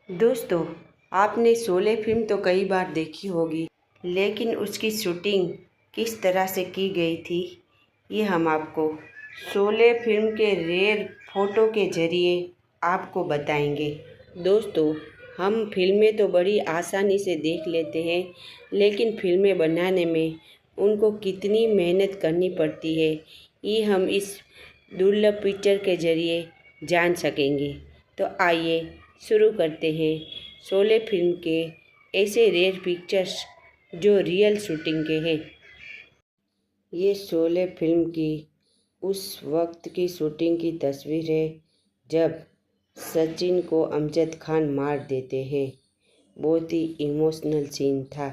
दोस्तों, आपने शोले फिल्म तो कई बार देखी होगी, लेकिन उसकी शूटिंग किस तरह से की गई थी, ये हम आपको शोले फिल्म के रेयर फोटो के ज़रिए आपको बताएंगे। दोस्तों, हम फिल्में तो बड़ी आसानी से देख लेते हैं, लेकिन फिल्में बनाने में उनको कितनी मेहनत करनी पड़ती है, ये हम इस दुर्लभ पिक्चर के ज़रिए जान सकेंगे। तो आइए शुरू करते हैं शोले फिल्म के ऐसे रेयर पिक्चर्स जो रियल शूटिंग के हैं। ये शोले फिल्म की उस वक्त की शूटिंग की तस्वीर है जब सचिन को अमजद खान मार देते हैं। बहुत ही इमोशनल सीन था।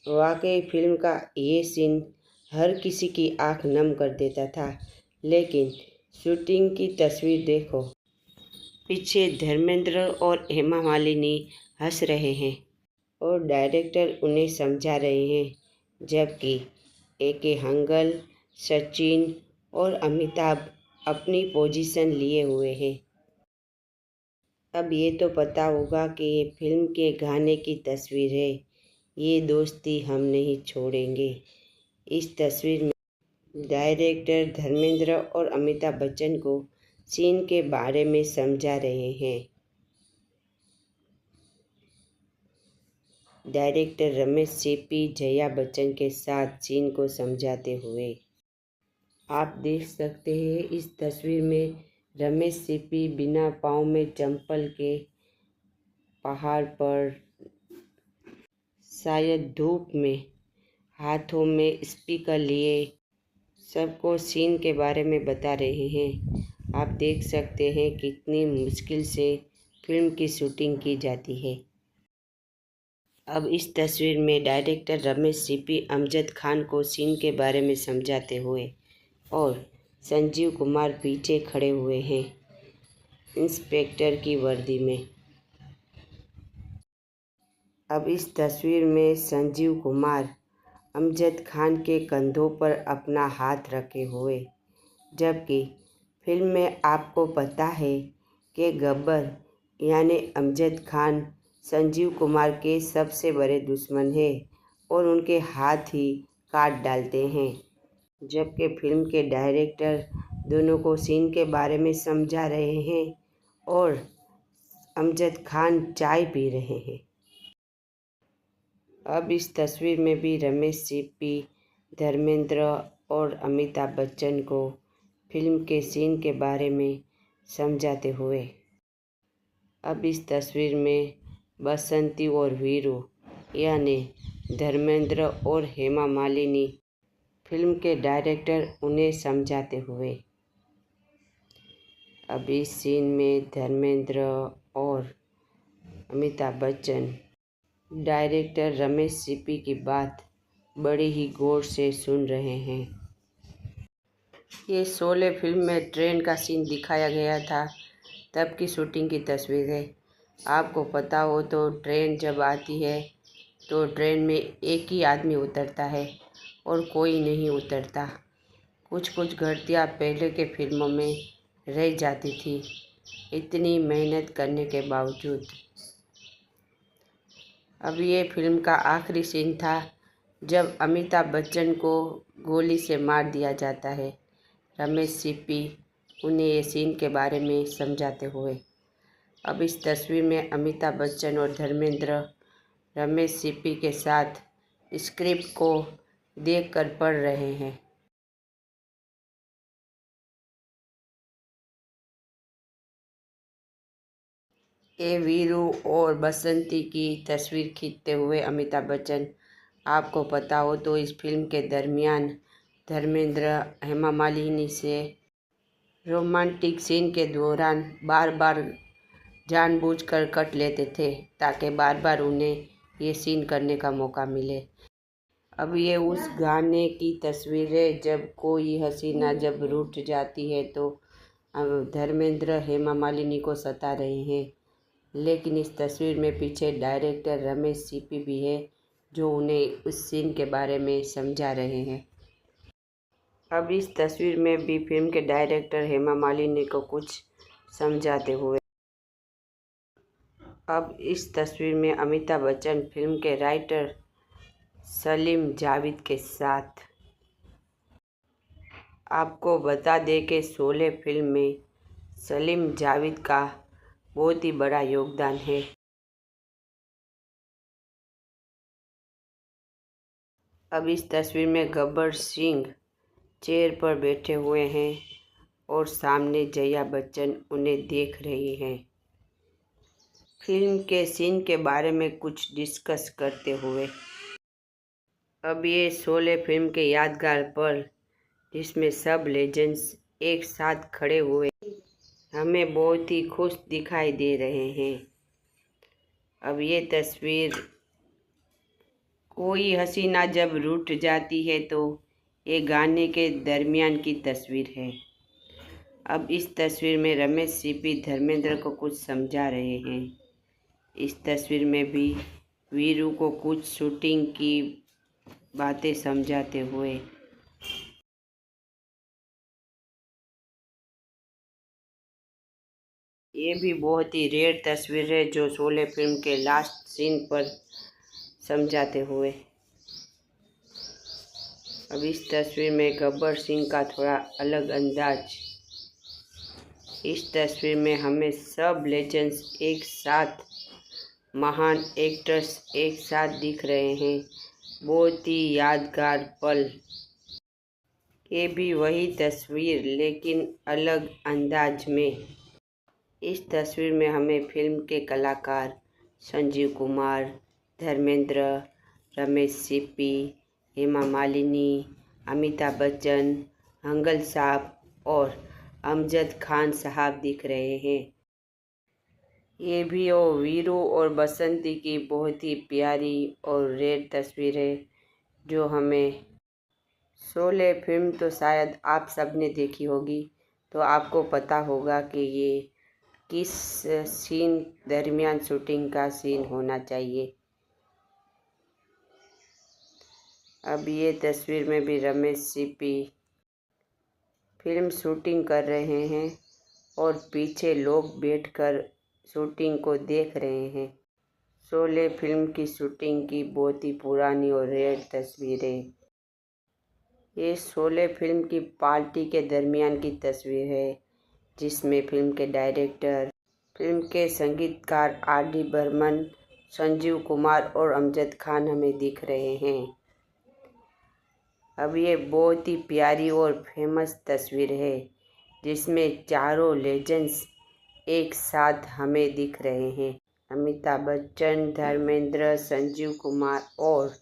वाकई फिल्म का ये सीन हर किसी की आंख नम कर देता था। लेकिन शूटिंग की तस्वीर देखो, पीछे धर्मेंद्र और हेमा मालिनी हंस रहे हैं और डायरेक्टर उन्हें समझा रहे हैं, जबकि एके हंगल, सचिन और अमिताभ अपनी पोजीशन लिए हुए हैं। अब ये तो पता होगा कि ये फिल्म के गाने की तस्वीर है, ये दोस्ती हम नहीं छोड़ेंगे। इस तस्वीर में डायरेक्टर धर्मेंद्र और अमिताभ बच्चन को सीन के बारे में समझा रहे हैं। डायरेक्टर रमेश सीपी जया बच्चन के साथ सीन को समझाते हुए आप देख सकते हैं। इस तस्वीर में रमेश सीपी बिना पाँव में चंपल के पहाड़ पर, शायद धूप में, हाथों में स्पीकर लिए सबको सीन के बारे में बता रहे हैं। आप देख सकते हैं कितनी मुश्किल से फिल्म की शूटिंग की जाती है। अब इस तस्वीर में डायरेक्टर रमेश सीपी अमजद खान को सीन के बारे में समझाते हुए और संजीव कुमार पीछे खड़े हुए हैं इंस्पेक्टर की वर्दी में। अब इस तस्वीर में संजीव कुमार अमजद खान के कंधों पर अपना हाथ रखे हुए, जबकि फिल्म में आपको पता है कि गब्बर यानी अमजद खान संजीव कुमार के सबसे बड़े दुश्मन हैं और उनके हाथ ही काट डालते हैं। जबकि फिल्म के डायरेक्टर दोनों को सीन के बारे में समझा रहे हैं और अमजद खान चाय पी रहे हैं। अब इस तस्वीर में भी रमेश सीपी, धर्मेंद्र और अमिताभ बच्चन को फिल्म के सीन के बारे में समझाते हुए। अब इस तस्वीर में बसंती और वीरू यानी धर्मेंद्र और हेमा मालिनी, फिल्म के डायरेक्टर उन्हें समझाते हुए। अब इस सीन में धर्मेंद्र और अमिताभ बच्चन डायरेक्टर रमेश सीपी की बात बड़ी ही गौर से सुन रहे हैं। ये शोले फिल्म में ट्रेन का सीन दिखाया गया था, तब की शूटिंग की तस्वीर है। आपको पता हो तो ट्रेन जब आती है तो ट्रेन में एक ही आदमी उतरता है और कोई नहीं उतरता। कुछ कुछ घटनाएं पहले के फिल्मों में रह जाती थी, इतनी मेहनत करने के बावजूद। अब ये फिल्म का आखिरी सीन था जब अमिताभ बच्चन को गोली से मार दिया जाता है। रमेश सीपी उन्हें ये सीन के बारे में समझाते हुए। अब इस तस्वीर में अमिताभ बच्चन और धर्मेंद्र रमेश सीपी के साथ स्क्रिप्ट को देखकर पढ़ रहे हैं। ए वीरू और बसंती की तस्वीर खींचते हुए अमिताभ बच्चन। आपको पता हो तो इस फिल्म के दरमियान धर्मेंद्र हेमा मालिनी से रोमांटिक सीन के दौरान बार बार जानबूझकर कट लेते थे ताकि बार बार उन्हें ये सीन करने का मौका मिले। अब ये उस गाने की तस्वीर है जब कोई हसीना जब रूठ जाती है तो धर्मेंद्र हेमा मालिनी को सता रहे हैं। लेकिन इस तस्वीर में पीछे डायरेक्टर रमेश सीपी भी है जो उन्हें उस सीन के बारे में समझा रहे हैं। अब इस तस्वीर में भी फिल्म के डायरेक्टर हेमा मालिनी को कुछ समझाते हुए। अब इस तस्वीर में अमिताभ बच्चन फिल्म के राइटर सलीम जावेद के साथ। आपको बता दें कि शोले फिल्म में सलीम जावेद का बहुत ही बड़ा योगदान है। अब इस तस्वीर में गब्बर सिंह चेयर पर बैठे हुए हैं और सामने जया बच्चन उन्हें देख रही हैं। फिल्म के सीन के बारे में कुछ डिस्कस करते हुए। अब ये शोले फिल्म के यादगार पल जिसमें सब लेजेंड्स एक साथ खड़े हुए हमें बहुत ही खुश दिखाई दे रहे हैं। अब ये तस्वीर कोई हसीना जब रूठ जाती है तो ये गाने के दरमियान की तस्वीर है। अब इस तस्वीर में रमेश सीपी धर्मेंद्र को कुछ समझा रहे हैं। इस तस्वीर में भी वीरू को कुछ शूटिंग की बातें समझाते हुए। ये भी बहुत ही रेयर तस्वीर है जो शोले फिल्म के लास्ट सीन पर समझाते हुए। अब इस तस्वीर में गब्बर सिंह का थोड़ा अलग अंदाज। इस तस्वीर में हमें सब लेजेंड्स एक साथ, महान एक्टर्स एक साथ दिख रहे हैं। बहुत ही यादगार पल। ये भी वही तस्वीर लेकिन अलग अंदाज में। इस तस्वीर में हमें फिल्म के कलाकार संजीव कुमार, धर्मेंद्र, रमेश सिप्पी, हेमा मालिनी, अमिताभ बच्चन, हंगल साहब और अमजद खान साहब दिख रहे हैं। ये भी वीरू और बसंती की बहुत ही प्यारी और रेयर तस्वीर है जो हमें। शोले फिल्म तो शायद आप सबने देखी होगी, तो आपको पता होगा कि ये किस सीन दरमियान शूटिंग का सीन होना चाहिए। अब ये तस्वीर में भी रमेश सिप्पी फिल्म शूटिंग कर रहे हैं और पीछे लोग बैठकर शूटिंग को देख रहे हैं। शोले फिल्म की शूटिंग की बहुत ही पुरानी और रेयर तस्वीर है। ये शोले फिल्म की पार्टी के दरमियान की तस्वीर है जिसमें फिल्म के डायरेक्टर, फिल्म के संगीतकार आर.डी. बर्मन, संजीव कुमार और अमजद खान हमें दिख रहे हैं। अब ये बहुत ही प्यारी और फेमस तस्वीर है जिसमें चारों लेजेंड्स एक साथ हमें दिख रहे हैं। अमिताभ बच्चन, धर्मेंद्र, संजीव कुमार और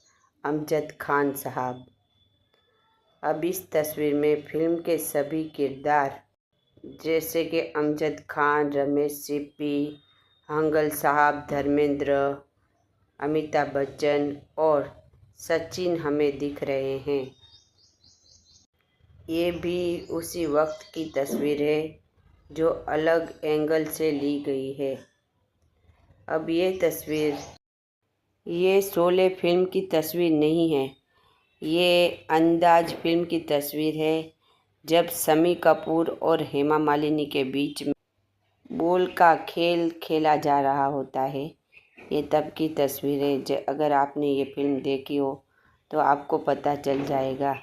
अमजद खान साहब। अब इस तस्वीर में फिल्म के सभी किरदार जैसे कि अमजद खान, रमेश सिप्पी, हंगल साहब, धर्मेंद्र, अमिताभ बच्चन और सचिन हमें दिख रहे हैं। ये भी उसी वक्त की तस्वीर है जो अलग एंगल से ली गई है। अब ये तस्वीर ये शोले फिल्म की तस्वीर नहीं है, ये अंदाज फिल्म की तस्वीर है जब शम्मी कपूर और हेमा मालिनी के बीच में बोल का खेल खेला जा रहा होता है। ये तब की तस्वीर है। अगर आपने ये फिल्म देखी हो तो आपको पता चल जाएगा।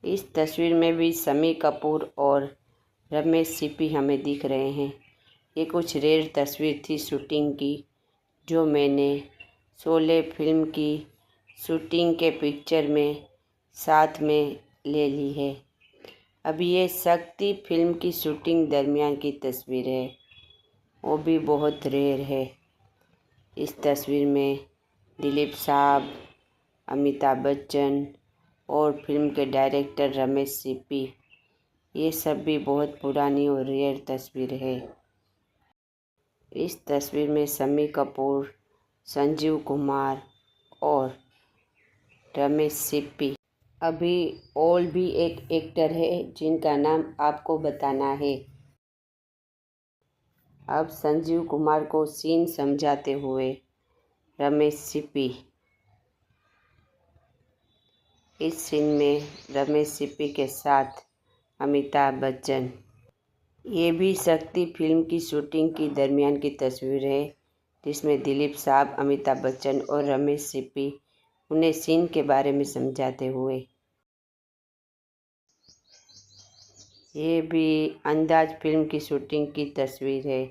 इस तस्वीर में भी शम्मी कपूर और रमेश सिप्पी हमें दिख रहे हैं। ये कुछ रेयर तस्वीर थी शूटिंग की जो मैंने शोले फिल्म की शूटिंग के पिक्चर में साथ में ले ली है। अब ये शक्ति फिल्म की शूटिंग दरमियान की तस्वीर है, वो भी बहुत रेयर है। इस तस्वीर में दिलीप साहब, अमिताभ बच्चन और फिल्म के डायरेक्टर रमेश सिप्पी, ये सब भी बहुत पुरानी और रेयर तस्वीर है। इस तस्वीर में शम्मी कपूर, संजीव कुमार और रमेश सिप्पी। अभी और भी एक एक्टर है जिनका नाम आपको बताना है। अब संजीव कुमार को सीन समझाते हुए रमेश सिप्पी। इस सीन में रमेश सिप्पी के साथ अमिताभ बच्चन। ये भी शक्ति फिल्म की शूटिंग की दरमियान की तस्वीर है, जिसमें दिलीप साहब, अमिताभ बच्चन और रमेश सिप्पी उन्हें सीन के बारे में समझाते हुए। ये भी अंदाज फिल्म की शूटिंग की तस्वीर है।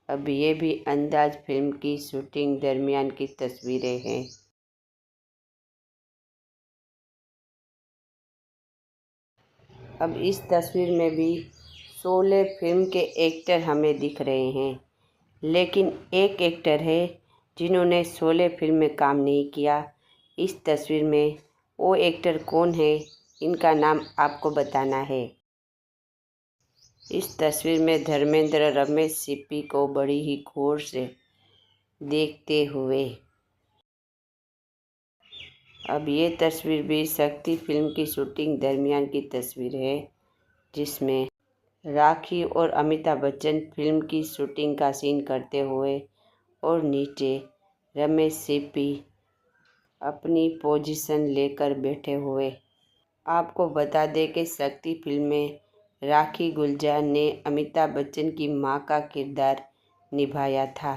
अब ये भी अंदाज फिल्म की शूटिंग दरमियान की तस्वीरें हैं। अब इस तस्वीर में भी शोले फिल्म के एक्टर हमें दिख रहे हैं, लेकिन एक एक्टर है जिन्होंने शोले फिल्म में काम नहीं किया। इस तस्वीर में वो एक्टर कौन है, इनका नाम आपको बताना है। इस तस्वीर में धर्मेंद्र रमेश सिप्पी को बड़ी ही गौर से देखते हुए। अब ये तस्वीर भी शक्ति फिल्म की शूटिंग दरमियान की तस्वीर है, जिसमें राखी और अमिताभ बच्चन फिल्म की शूटिंग का सीन करते हुए और नीचे रमेश सिप्पी अपनी पोजीशन लेकर बैठे हुए। आपको बता दें कि शक्ति फिल्म में राखी गुलजार ने अमिताभ बच्चन की मां का किरदार निभाया था।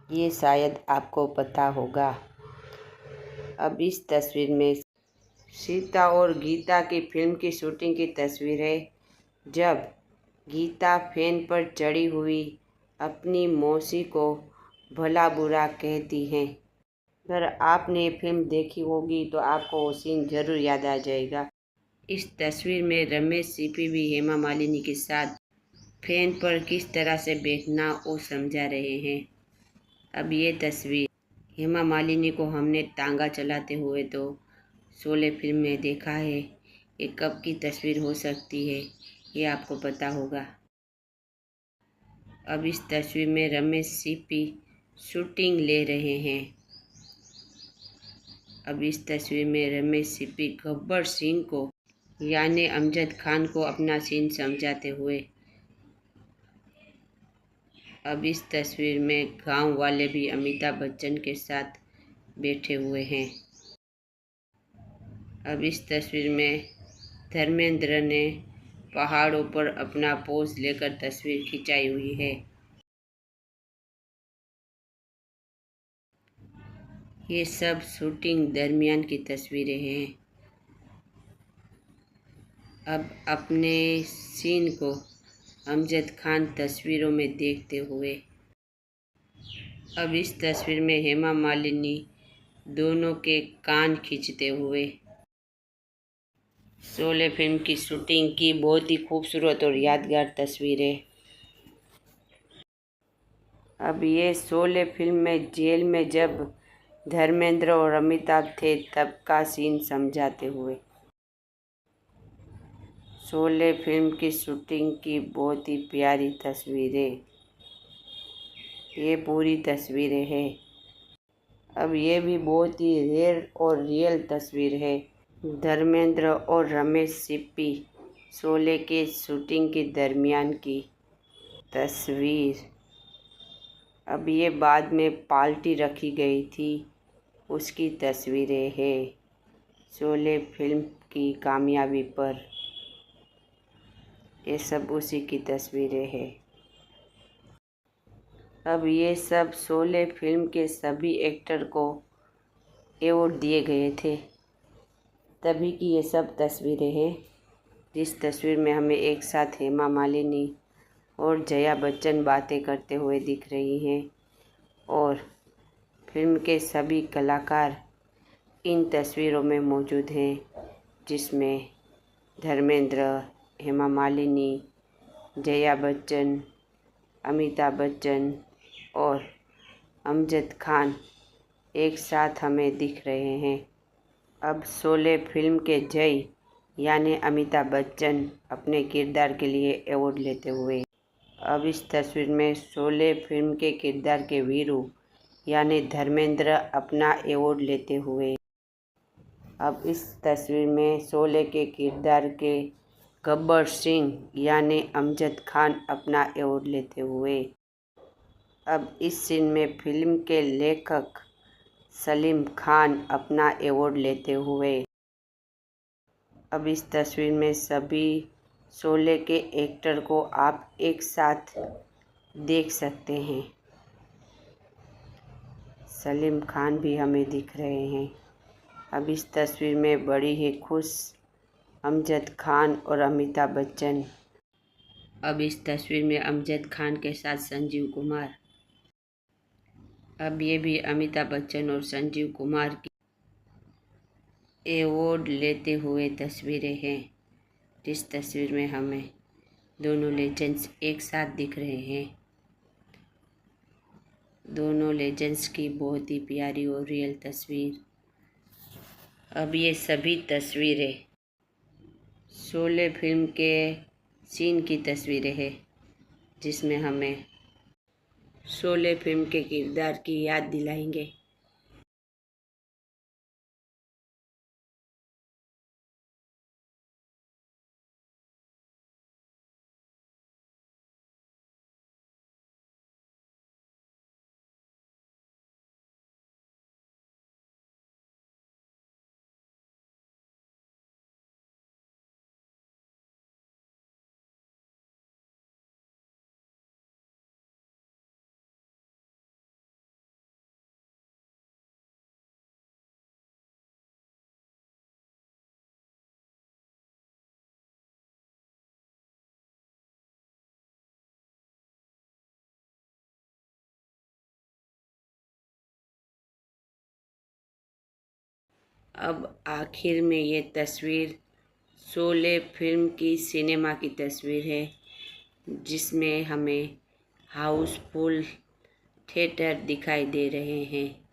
ये शायद आपको पता होगा। अब इस तस्वीर में सीता और गीता की फिल्म की शूटिंग की तस्वीर है, जब गीता फैन पर चढ़ी हुई अपनी मौसी को भला बुरा कहती हैं। अगर आपने ये फिल्म देखी होगी तो आपको वो सीन ज़रूर याद आ जाएगा। इस तस्वीर में रमेश सिप्पी भी हेमा मालिनी के साथ फैन पर किस तरह से बैठना वो समझा रहे हैं। अब ये तस्वीर हेमा मालिनी को हमने तांगा चलाते हुए तो शोले फिल्म में देखा है। ये कब की तस्वीर हो सकती है, ये आपको पता होगा। अब इस तस्वीर में रमेश सिप्पी शूटिंग ले रहे हैं। अब इस तस्वीर में रमेश सिप्पी गब्बर सिंह को यानी अमजद खान को अपना सीन समझाते हुए। अब इस तस्वीर में गांव वाले भी अमिताभ बच्चन के साथ बैठे हुए हैं। अब इस तस्वीर में धर्मेंद्र ने पहाड़ों पर अपना पोज लेकर तस्वीर खिंचाई हुई है। ये सब शूटिंग दरमियान की तस्वीरें हैं। अब अपने सीन को अमजद खान तस्वीरों में देखते हुए। अब इस तस्वीर में हेमा मालिनी दोनों के कान खींचते हुए। शोले फिल्म की शूटिंग की बहुत ही खूबसूरत और यादगार तस्वीर है। अब ये शोले फिल्म में जेल में जब धर्मेंद्र और अमिताभ थे तब का सीन समझाते हुए। शोले फिल्म की शूटिंग की बहुत ही प्यारी तस्वीरें, ये पूरी तस्वीरें हैं। अब ये भी बहुत ही रेयर और रियल तस्वीर है। धर्मेंद्र और रमेश सिप्पी शोले के शूटिंग के दरमियान की तस्वीर। अब ये बाद में पार्टी रखी गई थी, उसकी तस्वीरें हैं। शोले फिल्म की कामयाबी पर ये सब उसी की तस्वीरें हैं। अब ये सब शोले फिल्म के सभी एक्टर को अवार्ड दिए गए थे, तभी की ये सब तस्वीरें हैं। जिस तस्वीर में हमें एक साथ हेमा मालिनी और जया बच्चन बातें करते हुए दिख रही हैं और फिल्म के सभी कलाकार इन तस्वीरों में मौजूद हैं, जिसमें धर्मेंद्र, हेमा मालिनी, जया बच्चन, अमिताभ बच्चन और अमजद खान एक साथ हमें दिख रहे हैं। अब शोले फिल्म के जय यानी अमिताभ बच्चन अपने किरदार के लिए अवार्ड लेते हुए। अब इस तस्वीर में शोले फिल्म के किरदार के वीरू यानी धर्मेंद्र अपना अवार्ड लेते हुए। अब इस तस्वीर में शोले के किरदार के गब्बर सिंह यानी अमजद खान अपना अवार्ड लेते हुए। अब इस सीन में फिल्म के लेखक सलीम खान अपना अवार्ड लेते हुए। अब इस तस्वीर में सभी शोले के एक्टर को आप एक साथ देख सकते हैं। सलीम खान भी हमें दिख रहे हैं। अब इस तस्वीर में बड़ी ही खुश अमजद खान और अमिताभ बच्चन। अब इस तस्वीर में अमजद खान के साथ संजीव कुमार। अब ये भी अमिताभ बच्चन और संजीव कुमार की अवार्ड लेते हुए तस्वीरें हैं। इस तस्वीर में हमें दोनों लेजेंड्स एक साथ दिख रहे हैं। दोनों लेजेंड्स की बहुत ही प्यारी और रियल तस्वीर। अब ये सभी तस्वीरें शोले फिल्म के सीन की तस्वीरें हैं, जिसमें हमें शोले फिल्म के किरदार की याद दिलाएंगे। अब आखिर में ये तस्वीर शोले फिल्म की सिनेमा की तस्वीर है, जिसमें हमें हाउसफुल थिएटर दिखाई दे रहे हैं।